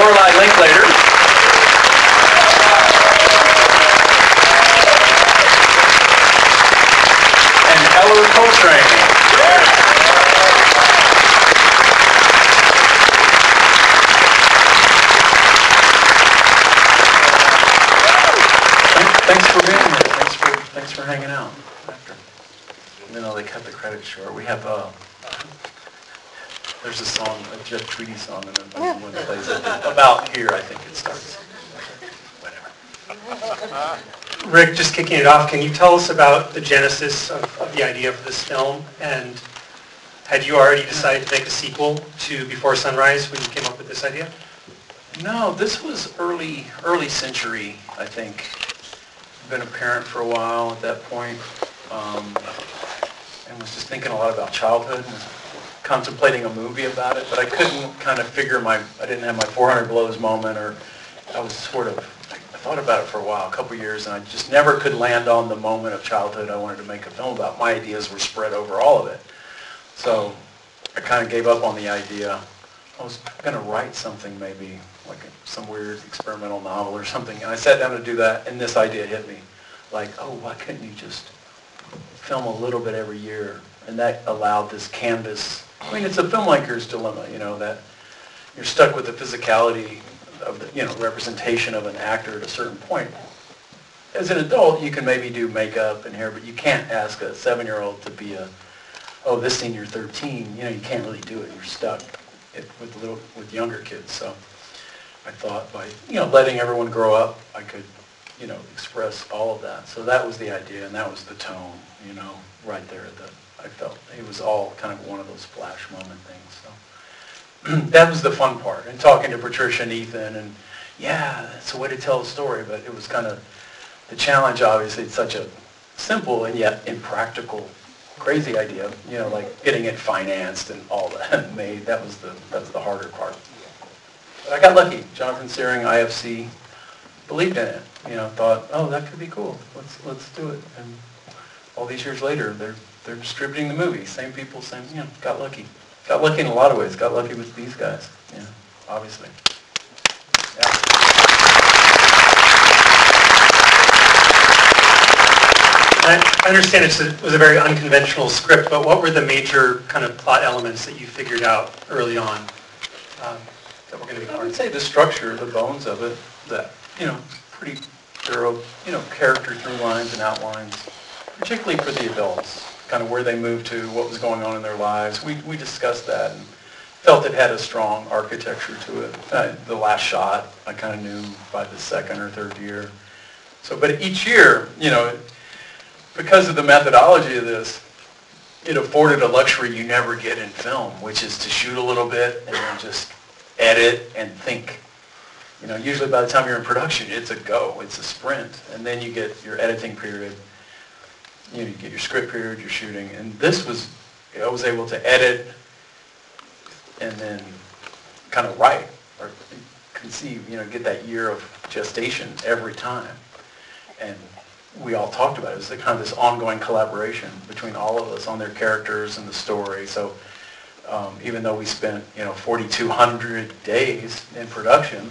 Lorelei Linklater. And Ellar Coltrane. Thanks for being here. Thanks for hanging out. After. Even though they cut the credits short, we have there's a song, a Jeff Tweedy song, and then one plays it. About here, I think it starts. Whatever. Rick, just kicking it off, can you tell us about the genesis of the idea for this film? And had you already decided to make a sequel to Before Sunrise when you came up with this idea? No, this was early century, I think. I've been a parent for a while at that point, and was just thinking a lot about childhood and was contemplating a movie about it, but I couldn't kind of figure I didn't have my 400 blows moment, or I was I thought about it for a while, a couple of years, and I just never could land on the moment of childhood I wanted to make a film about. My ideas were spread over all of it. So I kind of gave up on the idea. I was going to write something maybe, like some weird experimental novel or something, and I sat down to do that, and this idea hit me. Like, oh, why couldn't you just film a little bit every year? And that allowed this canvas. I mean, it's a filmmaker's dilemma, that you're stuck with the physicality of the, representation of an actor at a certain point. As an adult, you can maybe do makeup and hair, but you can't ask a 7-year-old to be this scene you're 13. You can't really do it. You're stuck with younger kids. So I thought by letting everyone grow up, I could express all of that. So that was the idea, and that was the tone. Right there I felt it was all kind of one of those flash moment things. So that was the fun part. And talking to Patricia and Ethan, and it's a way to tell a story, but it was kind of the challenge. Obviously, it's such a simple and yet impractical, crazy idea. Like getting it financed and all that made. That's the harder part. But I got lucky. Jonathan Searing, IFC, believed in it. Thought, oh, that could be cool. Let's do it. And all these years later, they're distributing the movie. Same people, got lucky. Got lucky in a lot of ways. Got lucky with these guys, obviously. Yeah. I understand it was a very unconventional script, but what were the major kind of plot elements that you figured out early on that were going to be part of it? I would say the structure, the bones of it, that, pretty thorough, character through lines and outlines, particularly for the adults, kind of where they moved to, what was going on in their lives. We discussed that and felt it had a strong architecture to it. The last shot, I kind of knew by the second or third year. So, but each year, because of the methodology of this, it afforded a luxury you never get in film, which is to shoot a little bit and then just edit and think. Usually by the time you're in production, it's a go, it's a sprint, and then you get your editing period. You get your script period, your shooting, and this was, I was able to edit and then kind of write or conceive, get that year of gestation every time. And we all talked about it. It was kind of this ongoing collaboration between all of us on their characters and the story. So even though we spent, 4,200 days in production,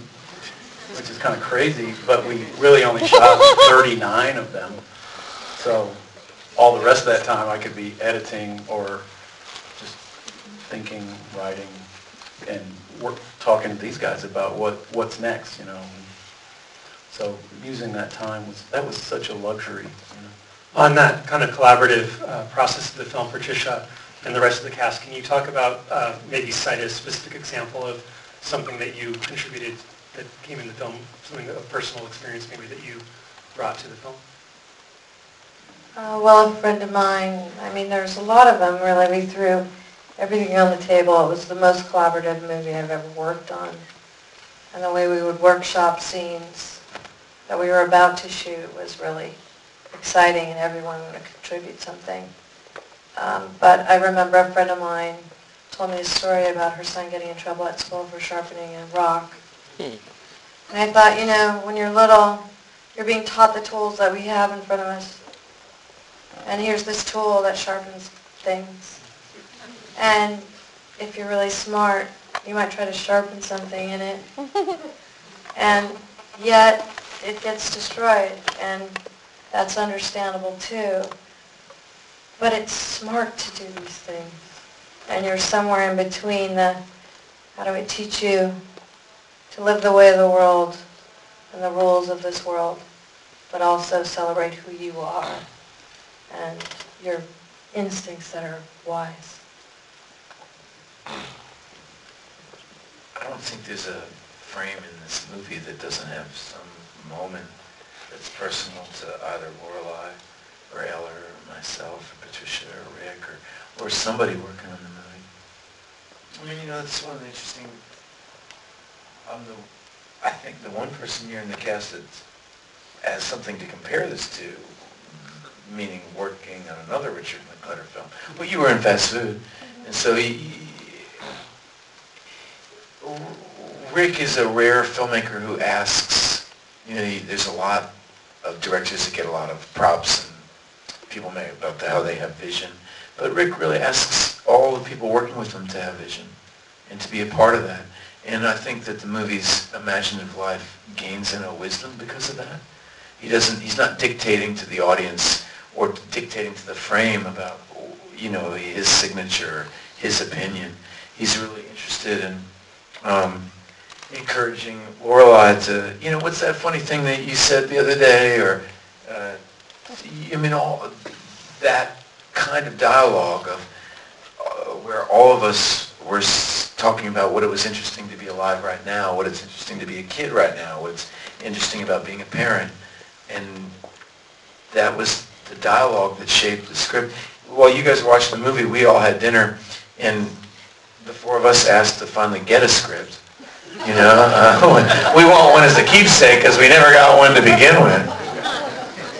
which is kind of crazy, but we really only shot 39 of them. So all the rest of that time I could be editing or just thinking, writing, and talking to these guys about what's next, So using that time that was such a luxury. On that kind of collaborative process of the film, Patricia and the rest of the cast, can you talk about, maybe cite a specific example of something that you contributed that came in the film, something, a personal experience maybe that you brought to the film? Well, a friend of mine, there's a lot of them really. We threw everything on the table. It was the most collaborative movie I've ever worked on. And the way we would workshop scenes that we were about to shoot was really exciting, and everyone would contribute something. But I remember a friend of mine told me a story about her son getting in trouble at school for sharpening a rock. And I thought, when you're little, you're being taught the tools that we have in front of us. And here's this tool that sharpens things. And if you're really smart, You might try to sharpen something in it, and yet it gets destroyed, and that's understandable too. But it's smart to do these things. And you're somewhere in between the, how do I teach you to live the way of the world and the rules of this world, but also celebrate who you are and your instincts that are wise. I don't think there's a frame in this movie that doesn't have some moment that's personal to either Lorelei or Ellar or myself or Patricia or Rick or somebody working on the movie. I mean, you know, that's one of the interesting, I think the one person here in the cast that has something to compare this to, meaning working on another Richard Linklater film. Well, you were in fast food, and so Rick is a rare filmmaker who asks, you know, there's a lot of directors that get a lot of props and people make about how they have vision, but Rick really asks all the people working with him to have vision and to be a part of that. And I think that the movie's imaginative life gains in a wisdom because of that. He's not dictating to the audience or dictating to the frame about, you know, his signature, his opinion. He's really interested in encouraging Lorelei to, you know, what's that funny thing that you said the other day, or, I mean, all that kind of dialogue of where all of us were talking about what it was interesting to be alive right now, what it's interesting to be a kid right now, what's interesting about being a parent. And that was the dialogue that shaped the script. While you guys watched the movie, we all had dinner, and the four of us asked to finally get a script. You know, we want one as a keepsake because we never got one to begin with.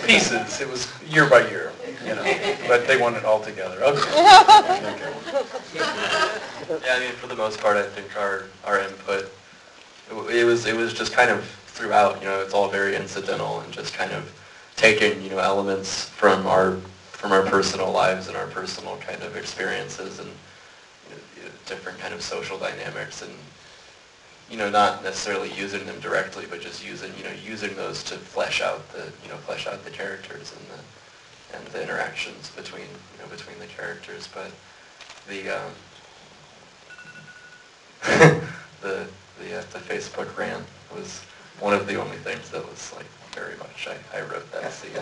Pieces. It was year by year, you know, but they want it all together. Okay. Yeah, I mean, for the most part, I think our input, it was just kind of throughout, you know, it's all very incidental and just kind of taking, you know, elements from our personal lives and our personal kind of experiences and, you know, different kind of social dynamics and, you know, not necessarily using them directly, but just using those to flesh out the characters and the interactions between the characters. But the Facebook rant was one of the only things that was like very much I wrote that scene.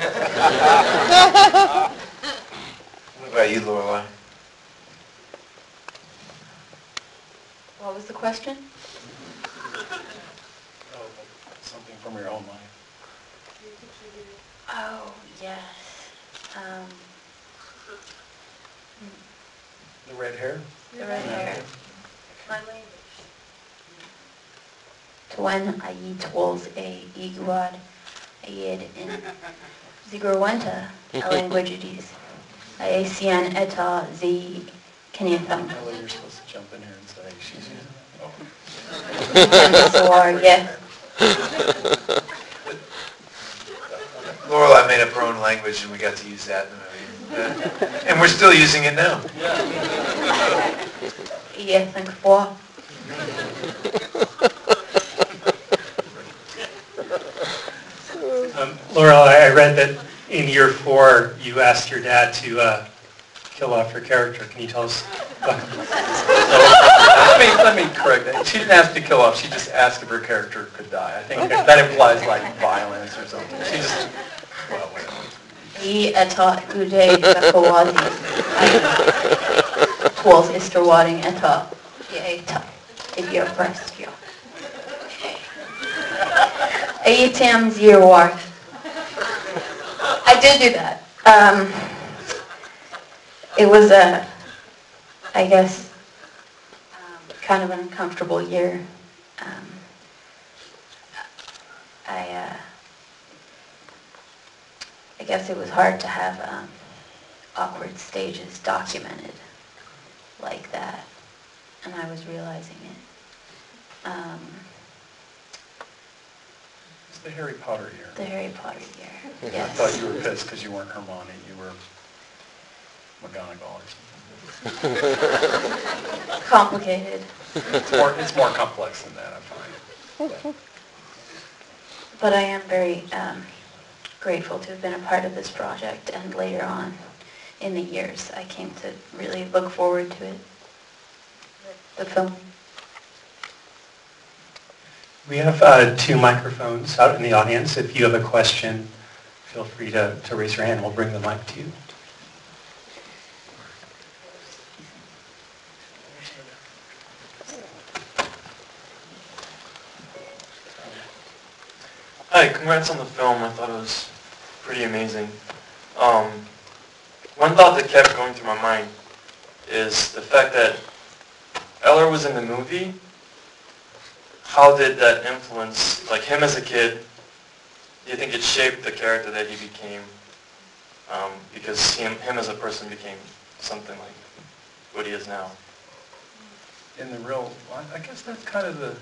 What about you, Lorelei? What was the question? Oh, something from your own life. Oh, yes. The red hair? The red hair. My language. Tuan ai tools a iguad ayed in zigurwenta a languages. Aesian eta z kinetham. Oh, you're supposed to jump in here and say she's using it. Oh. Yeah. Lorelei made up her own language, and we got to use that in the movie. And we're still using it now. Yeah, thank for. Lorelei, I read that in year 4 you asked your dad to kill off your character. Can you tell us what? Let me correct that. She didn't ask to kill off. She just asked if her character could die. I think that implies like violence or something. She just, well, whatever. I eta ude kawazi. Tools isterwading eta. Eta. If you're first, yo. Aetam zirwar. I did do that. It was I guess, kind of an uncomfortable year. I guess it was hard to have awkward stages documented like that, and I was realizing it. It's the Harry Potter year. The Harry Potter year, I yes. thought you were pissed because you weren't Hermione. You were McGonagall or something. Complicated. It's more complex than that, I find. But I am very grateful to have been a part of this project, and later on in the years I came to really look forward to it, the film. We have 2 microphones out in the audience. If you have a question, feel free to raise your hand. We'll bring the mic to you. Hi, congrats on the film. I thought it was pretty amazing. One thought that kept going through my mind is the fact that Ellar was in the movie. How did that influence, like him as a kid, do you think it shaped the character that he became? Because him as a person became something like what he is now. In the real, I guess that's kind of the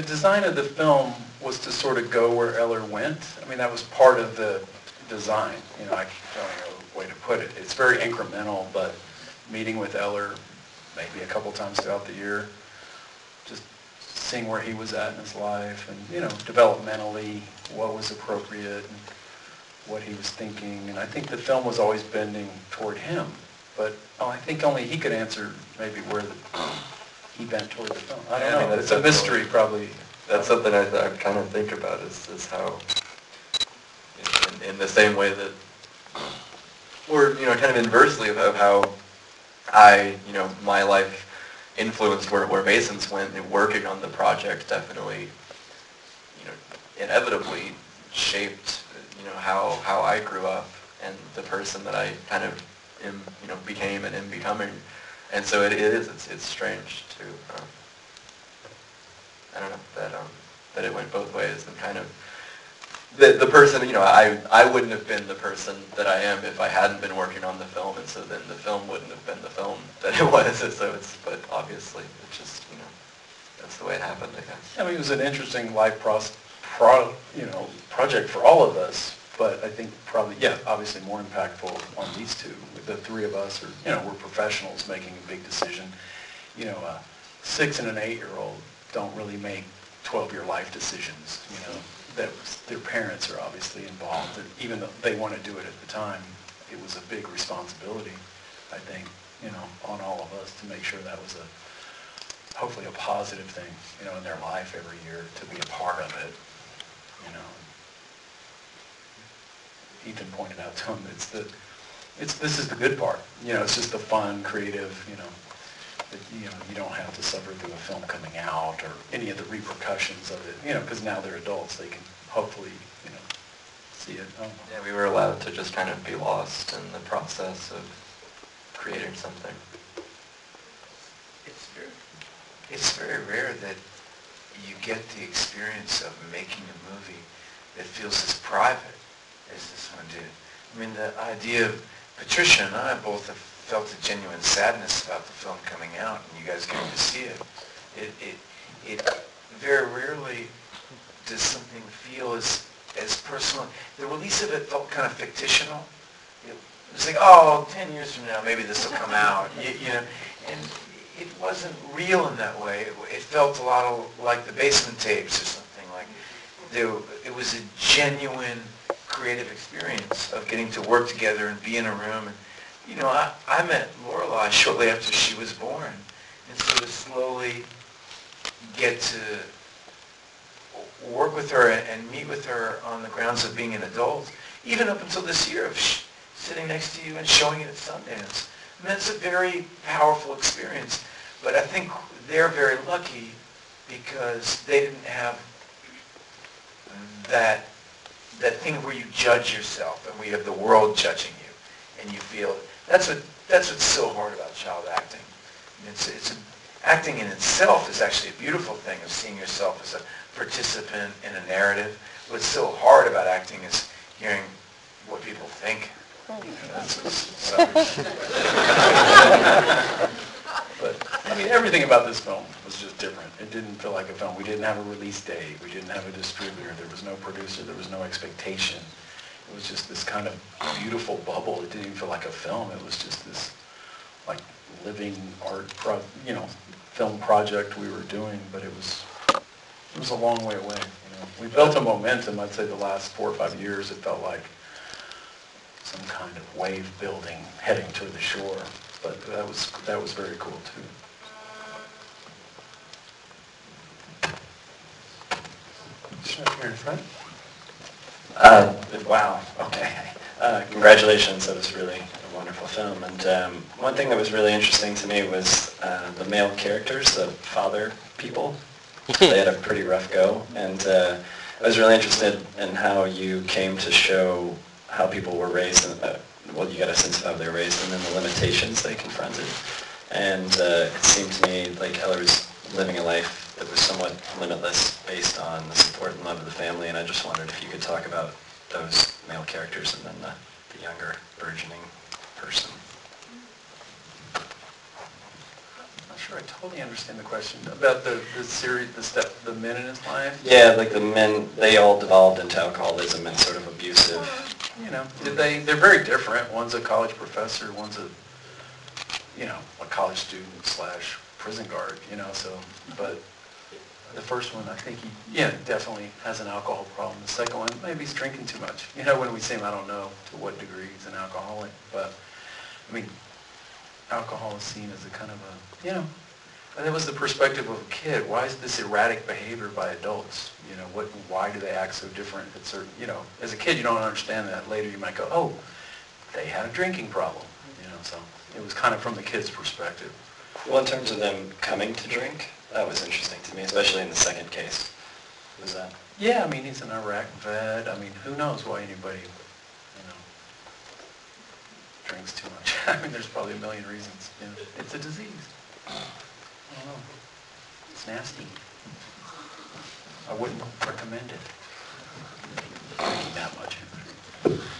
design of the film was to sort of go where Ellar went. I mean, that was part of the design. I don't know a way to put it. It's very incremental, but meeting with Ellar maybe a couple times throughout the year, just seeing where he was at in his life and, developmentally, what was appropriate and what he was thinking. And I think the film was always bending toward him. But I think only he could answer maybe where he bent toward the film. I don't know. It's a mystery, probably. That's something I kind of think about is how, in the same way that, or kind of inversely of how my life influenced where Mason's went, and working on the project definitely, inevitably shaped, how I grew up and the person that I kind of became and am becoming. And so it's strange to, I don't know, that it went both ways, and kind of, the person, I wouldn't have been the person that I am if I hadn't been working on the film, and so then the film wouldn't have been the film that it was, so but obviously, it's just, that's the way it happened, I guess. I mean, it was an interesting life project for all of us, but I think probably, obviously more impactful on these two. The 3 of us are, we're professionals making a big decision. A 6 and an 8-year-old don't really make 12-year life decisions, their parents are obviously involved, and even though they want to do it at the time, it was a big responsibility, I think, on all of us to make sure that was hopefully a positive thing, in their life every year, to be a part of it, Ethan pointed out to him, this is the good part, it's just the fun, creative, that, you don't have to suffer through a film coming out or any of the repercussions of it, because now they're adults, they can hopefully, see it. Yeah, we were allowed to just kind of be lost in the process of creating something. It's very rare that you get the experience of making a movie that feels as private as this one did. I mean, the idea of Patricia and I both have felt a genuine sadness about the film coming out, and you guys getting to see it. It very rarely does something feel as personal. The release of it felt kind of fictional. It was like, 10 years from now, maybe this will come out, and it wasn't real in that way. It felt a lot like the Basement Tapes or something. Like it was a genuine creative experience of getting to work together and be in a room. And, I met Lorelei shortly after she was born, and so to slowly get to work with her and meet with her on the grounds of being an adult, even up until this year of sitting next to you and showing it at Sundance. I mean, it's a very powerful experience, but I think they're very lucky because they didn't have that thing where you judge yourself and we have the world judging you, and you feel that's what's so hard about child acting. I mean, acting in itself is actually a beautiful thing of seeing yourself as a participant in a narrative. What's so hard about acting is hearing what people think. But, I mean, everything about this film was just different. It didn't feel like a film. We didn't have a release date. We didn't have a distributor. There was no producer. There was no expectation. It was just this kind of beautiful bubble. It didn't even feel like a film. It was just this living art, film project we were doing, but it was a long way away. We built a momentum. I'd say the last 4 or 5 years, it felt like some kind of wave building heading toward the shore. But that was very cool too. Sure, here in front. Wow, okay. Congratulations, that was really a wonderful film. And one thing that was really interesting to me was the male characters, the father people. They had a pretty rough go. And I was really interested in how you came to show how people were raised, well, you got a sense of how they were raised, and then the limitations they confronted. And it seemed to me like Ellar was living a life that was somewhat limitless based on the support and love of the family, and I just wondered if you could talk about those male characters and then the younger, burgeoning person. I'm not sure I totally understand the question about the series, the men in his life. Yeah, like the men, they all devolved into alcoholism and sort of abusive. They're very different. One's a college professor, one's a college student / prison guard, but the first one, I think he definitely has an alcohol problem. The second one, maybe he's drinking too much. When we see him, I don't know to what degree he's an alcoholic, but, alcohol is seen as a kind of and it was the perspective of a kid. Why is this erratic behavior by adults? Why do they act so different at certain, as a kid you don't understand that. Later you might go, oh, they had a drinking problem, so it was kind of from the kid's perspective. Well, in terms of them coming to drink, that was interesting to me, especially in the second case. Was that? Yeah, he's an Iraq vet. Who knows why anybody, drinks too much. There's probably a million reasons. It's a disease. I don't know. It's nasty. I wouldn't recommend it. Drinking that much.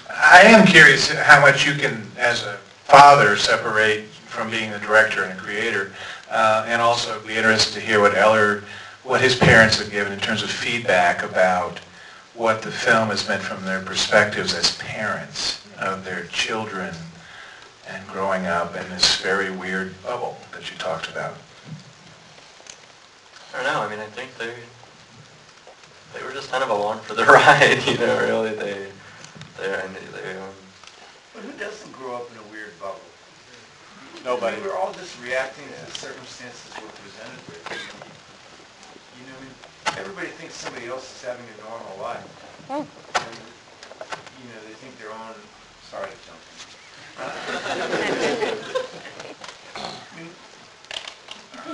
I am curious how much you can, as a father, separate from being the director and a creator, and also be interested to hear what his parents have given in terms of feedback about what the film has meant from their perspectives as parents of their children and growing up in this very weird bubble that you talked about. I don't know. I think they were just kind of along for the ride. Really, But who doesn't grow up in a weird bubble? Nobody. We're all just reacting to the circumstances we're presented with. Everybody thinks somebody else is having a normal life. And, they think their own. Sorry to jump in.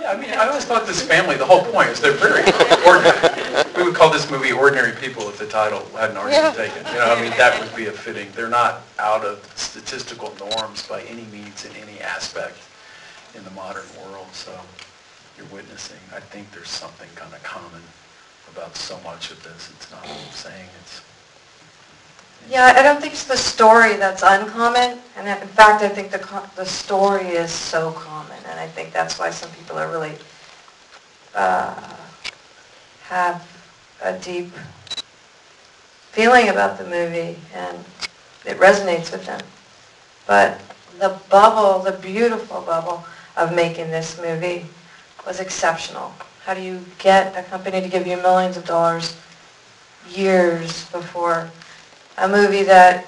I always thought this family, the whole point is they're very ordinary. We would call this movie Ordinary People if the title hadn't already been taken. That would be a fitting. They're not out of statistical norms by any means in any aspect in the modern world. So you're witnessing, I think there's something kind of common about so much of this. It's not what I'm saying. Yeah, I don't think it's the story that's uncommon, and in fact, I think the story is so common, and I think that's why some people are really have a deep feeling about the movie, and it resonates with them. But the bubble, the beautiful bubble of making this movie was exceptional. How do you get a company to give you millions of dollars years before a movie that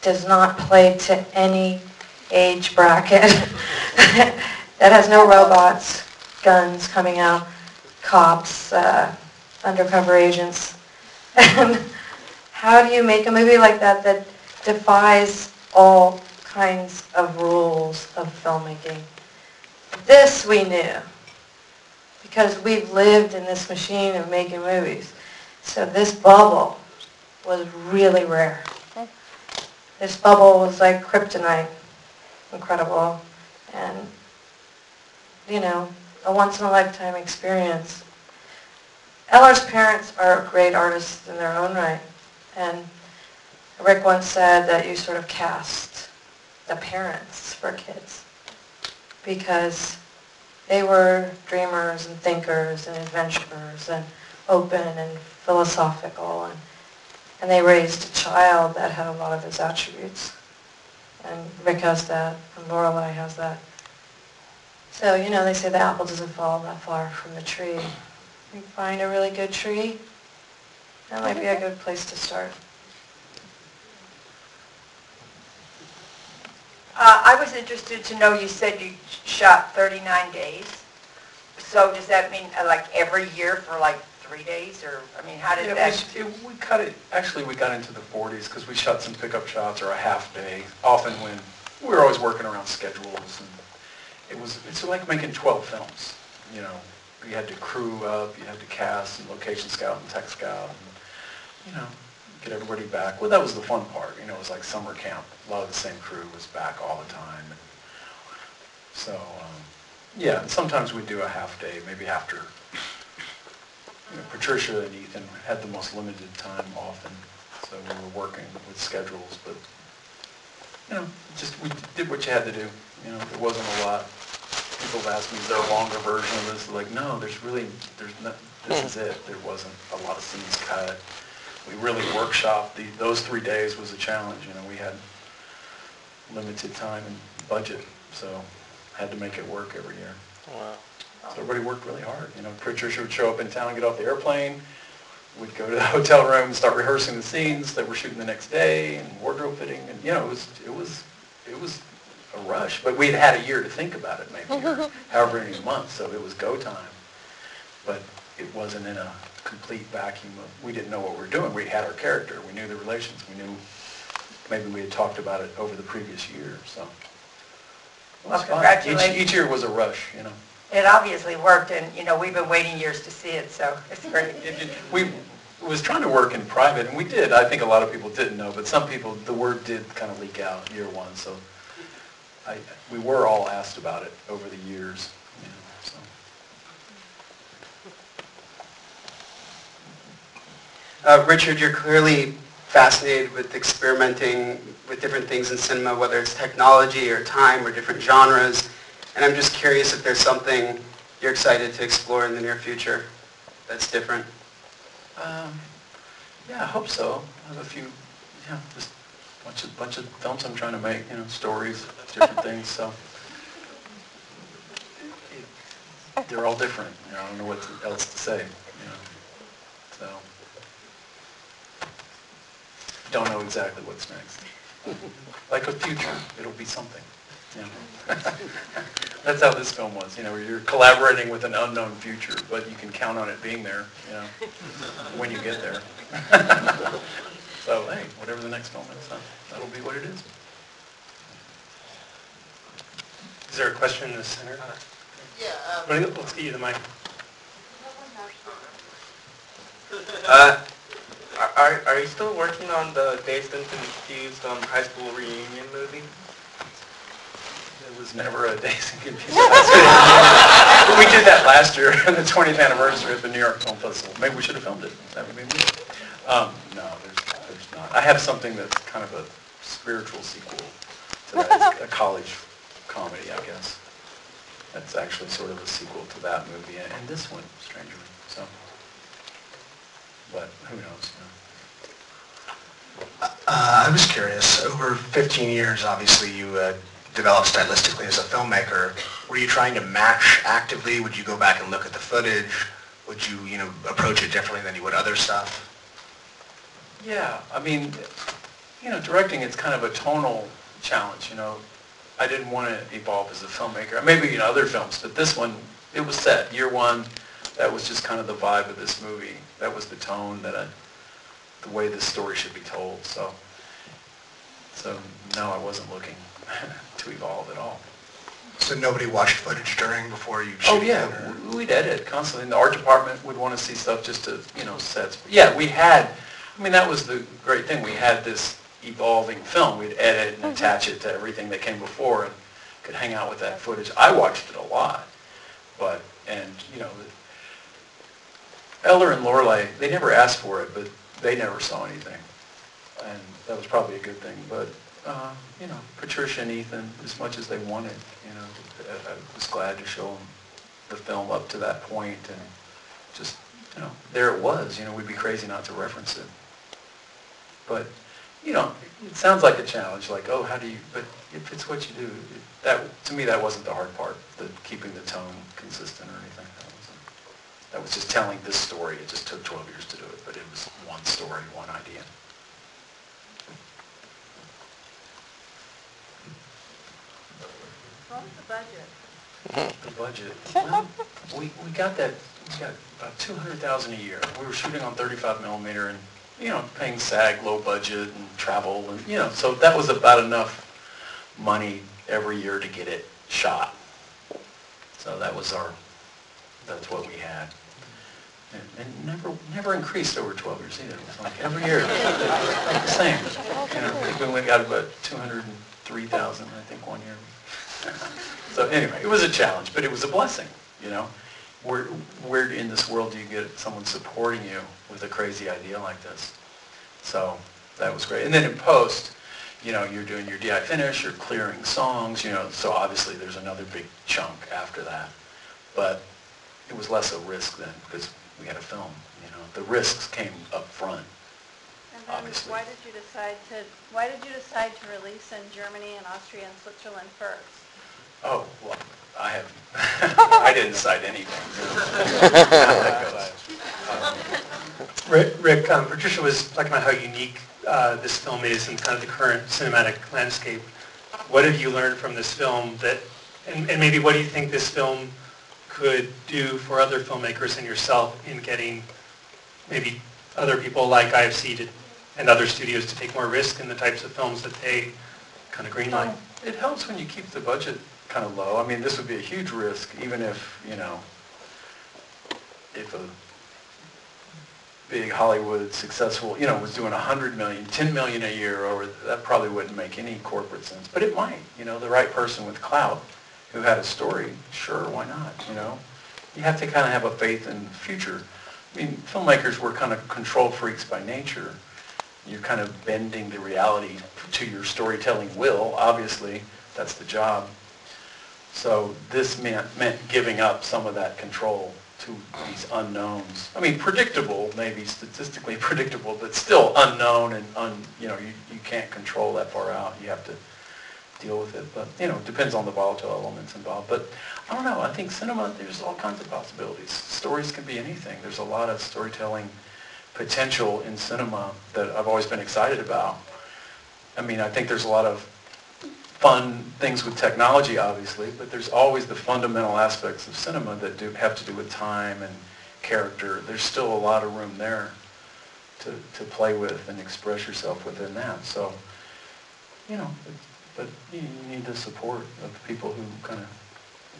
does not play to any age bracket, that has no robots, guns coming out, cops, undercover agents? And how do you make a movie like that that defies all kinds of rules of filmmaking? This we knew, because we've lived in this machine of making movies. So this bubble was really rare. This bubble was like kryptonite, incredible, and, a once-in-a-lifetime experience. Ellar's parents are great artists in their own right, and Rick once said that you sort of cast the parents for kids, because they were dreamers and thinkers and adventurers and open and philosophical, and they raised a child that had a lot of his attributes. And Rick has that, and Lorelei has that. So, you know, they say the apple doesn't fall that far from the tree. You find a really good tree, that might be a good place to start. I was interested to know, you said you shot 39 days. So does that mean like every year for like 3 days, or, I mean, how did that? We cut it, actually we got into the 40s because we shot some pickup shots or a half day, often when we were always working around schedules. And it's like making 12 films, you know. You had to crew up, you had to cast and location scout and tech scout, and, you know, get everybody back. Well, that was the fun part, you know, it was like summer camp. A lot of the same crew was back all the time. And so, yeah, and sometimes we'd do a half day, maybe after, you know, Patricia and Ethan had the most limited time often, so we were working with schedules, but, you know, just we did what you had to do. You know, there wasn't a lot. People have asked me, is there a longer version of this? Like, no, there's not, this is it. There wasn't a lot of scenes cut. We really workshopped. Those 3 days was a challenge. You know, we had limited time and budget, so had to make it work every year. Wow. So everybody worked really hard. You know, Patricia would show up in town, get off the airplane. We'd go to the hotel room and start rehearsing the scenes that we're shooting the next day and wardrobe fitting. And, you know, it was a rush. But we'd had a year to think about it, maybe, or however many months. So it was go time. But it wasn't in a complete vacuum of, we didn't know what we were doing. We had our character. We knew the relations. We knew, maybe we had talked about it over the previous year. So it was fun. Congratulations. Each year was a rush, you know. It obviously worked, and, you know, we've been waiting years to see it, so it's great. We was trying to work in private, and we did. I think a lot of people didn't know, but some people, the word did kind of leak out year one, so we were all asked about it over the years. You know, so. Richard, you're clearly fascinated with experimenting with different things in cinema, whether it's technology or time or different genres. And I'm just curious if there's something you're excited to explore in the near future that's different. Yeah, I hope so. I have a few, yeah, just bunch of films I'm trying to make, you know, stories, different things, so. They're all different, you know, I don't know what else to say, you know, so. Don't know exactly what's next. Like a future, it'll be something, you know. That's how this film was, you know, you're collaborating with an unknown future, but you can count on it being there, you know, when you get there. So, hey, whatever the next film is, that'll be what it is. Is there a question in the center? Yeah. Let's get you the mic. Are you still working on the Dazed and Confused high school reunion movie? It was never a Dazed and Confused high school reunion. We did that last year on the 20th anniversary of the New York Film Festival. Maybe we should have filmed it. That would be me. No, there's not. I have something that's kind of a spiritual sequel to that. It's a college comedy, I guess. That's actually sort of a sequel to that movie and this one, strangely. So, but who knows? You know. I was curious. Over 15 years, obviously, you developed stylistically as a filmmaker. Were you trying to match actively? Would you go back and look at the footage? Would you, approach it differently than you would other stuff? Yeah, I mean, directing, it's kind of a tonal challenge, I didn't want to evolve as a filmmaker. Maybe, other films, but this one, it was set. Year one, that was just kind of the vibe of this movie. That was the tone, the way this story should be told. So no, I wasn't looking to evolve at all. So nobody watched footage before you Oh yeah, we'd edit constantly. And the art department would want to see stuff just to, sets. But yeah, we had, that was the great thing. We had this evolving film. We'd edit and attach it to everything that came before and could hang out with that footage. I watched it a lot, Ellar and Lorelei, they never asked for it, but they never saw anything. And that was probably a good thing. But, Patricia and Ethan, as much as they wanted, I was glad to show them the film up to that point and just, there it was. We'd be crazy not to reference it. But, you know, it sounds like a challenge, like, oh, how do you, but if it's what you do, to me, that wasn't the hard part, keeping the tone consistent or anything. That was just telling this story. It just took 12 years to do it, but it was one story, one idea. What was the budget? The budget. Well, we got that. We got about $200,000 a year. We were shooting on 35 millimeter, and you know, paying SAG, low budget, and travel, and you know, so that was about enough money every year to get it shot. So that was that's what we had. And never increased over 12 years either. It was like every year, like the same. You know, I think we got about 203,000, I think, one year. So anyway, it was a challenge, but it was a blessing, you know. Where in this world do you get someone supporting you with a crazy idea like this? So that was great. And then in post, you know, you're doing your DI finish, you're clearing songs, you know, so obviously there's another big chunk after that. But it was less a risk then because we had a film, you know. The risks came up front. And then obviously. why did you decide to release in Germany and Austria and Switzerland first? Oh, well, I didn't decide anything. Rick, Patricia was talking about how unique this film is in kind of the current cinematic landscape. What have you learned from this film that, and maybe what do you think this film could do for other filmmakers and yourself in getting maybe other people like IFC and other studios to take more risk in the types of films that they kind of greenlight? It helps when you keep the budget kind of low. I mean, this would be a huge risk, even if, you know, if a big Hollywood successful, you know, was doing 100 million, 10 million a year, or that probably wouldn't make any corporate sense. But it might, you know, the right person with clout who had a story, sure, why not, you know? You have to kind of have a faith in the future. I mean, filmmakers were kind of control freaks by nature. You're kind of bending the reality to your storytelling will, obviously. That's the job. So this meant giving up some of that control to these unknowns. I mean, predictable, maybe statistically predictable, but still unknown and, you know, you can't control that far out. You have to deal with it. But, you know, it depends on the volatile elements involved. But I don't know. I think cinema, there's all kinds of possibilities. Stories can be anything. There's a lot of storytelling potential in cinema that I've always been excited about. I mean, I think there's a lot of fun things with technology, obviously, but there's always the fundamental aspects of cinema that have to do with time and character. There's still a lot of room there to play with and express yourself within that. So, you know, but you need the support of people who kind of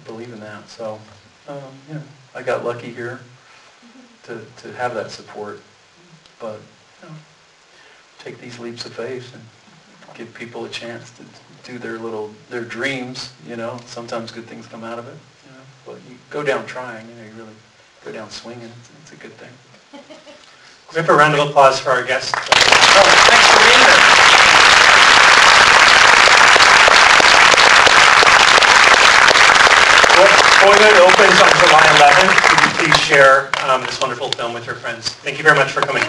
believe in that. So, you know, I got lucky here to have that support. But, you know, take these leaps of faith and give people a chance to do their dreams, you know. Sometimes good things come out of it, you know. But you go down trying, you know, you really go down swinging. It's a good thing. Can we have a round of applause for our guest? Oh, thanks for being here. Boyhood opens on July 11th. Could you please share this wonderful film with your friends? Thank you very much for coming.